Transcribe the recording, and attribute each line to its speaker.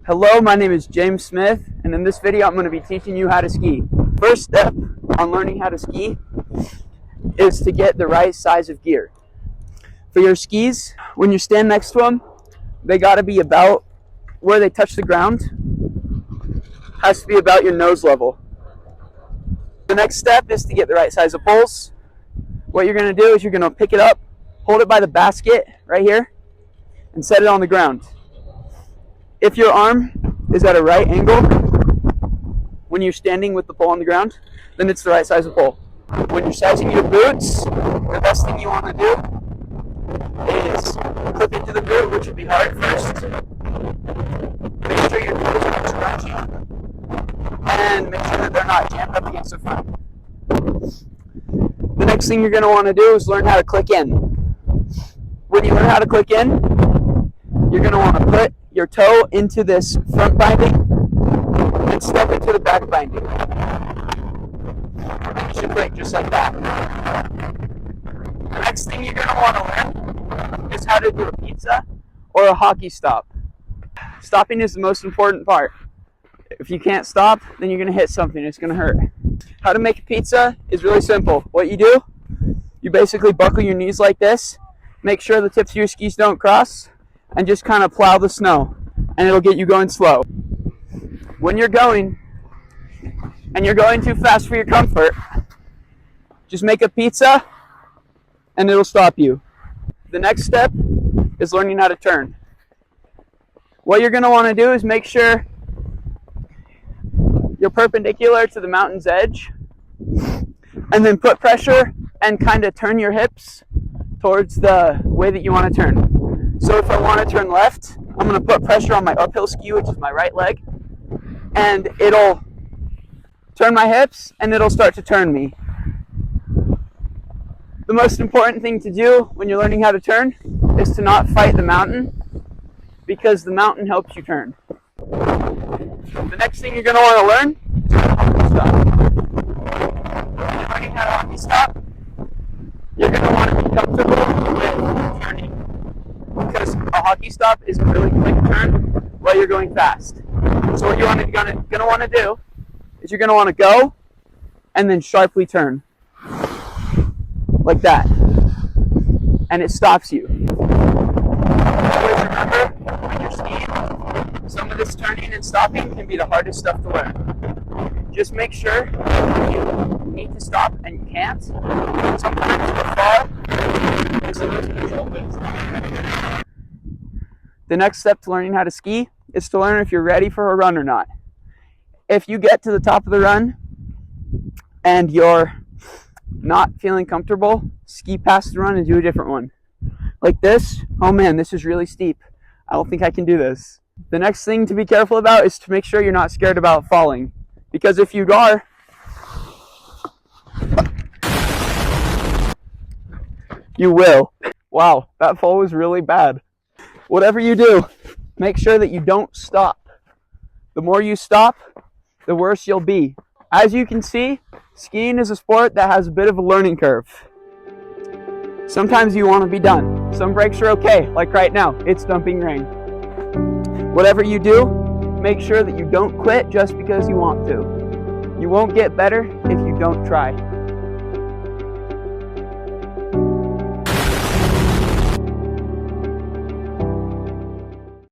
Speaker 1: Hello, my name is James Smith, and in this video I'm going to be teaching you how to ski. First step on learning how to ski is to get the right size of gear. For your skis, when you stand next to them, they got to be about where they touch the ground. Has to be about your nose level. The next step is to get the right size of poles. What you're going to do is you're going to pick it up, hold it by the basket right here, and set it on the ground. If your arm is at a right angle when you're standing with the pole on the ground, then it's the right size of pole. When you're sizing your boots, the best thing you want to do is clip into the boot, which would be hard first. Make sure your toes are scratchy, and make sure that they're not jammed up against the front. The next thing you're going to want to do is learn how to click in. When you learn how to click in, you're going to want to put your toe into this front binding and step into the back binding. And you should break just like that. The next thing you're going to want to learn is how to do a pizza or a hockey stop. Stopping is the most important part. If you can't stop, then you're going to hit something. It's going to hurt. How to make a pizza is really simple. What you do, you basically buckle your knees like this, make sure the tips of your skis don't cross, and just kind of plow the snow, and it'll get you going slow. When you're going, and you're going too fast for your comfort, just make a pizza, and it'll stop you. The next step is learning how to turn. What you're going to want to do is make sure you're perpendicular to the mountain's edge, and then put pressure and kind of turn your hips towards the way that you want to turn. So if I want to turn left, I'm going to put pressure on my uphill ski, which is my right leg, and it'll turn my hips and it'll start to turn me. The most important thing to do when you're learning how to turn is to not fight the mountain, because the mountain helps you turn. The next thing you're going to want to learn is how to hockey stop. When you're learning how to hockey stop, you're going to want to be comfortable with turning, because a hockey stop is a really quick turn while you're going fast. So what you're going to want to do is you're going to want to go and then sharply turn like that, and it stops you. Always remember, when you're skiing, some of this turning and stopping can be the hardest stuff to learn. Just make sure you need to stop and you can't. Sometimes the fall is the most controlled way to stop. The next step to learning how to ski is to learn if you're ready for a run or not. If you get to the top of the run and you're not feeling comfortable, ski past the run and do a different one. Like this. Oh man, this is really steep. I don't think I can do this. The next thing to be careful about is to make sure you're not scared about falling. Because if you are, you will. Wow, that fall was really bad. Whatever you do, make sure that you don't stop. The more you stop, the worse you'll be. As you can see, skiing is a sport that has a bit of a learning curve. Sometimes you want to be done. Some breaks are okay, like right now, it's dumping rain. Whatever you do, make sure that you don't quit just because you want to. You won't get better if you don't try.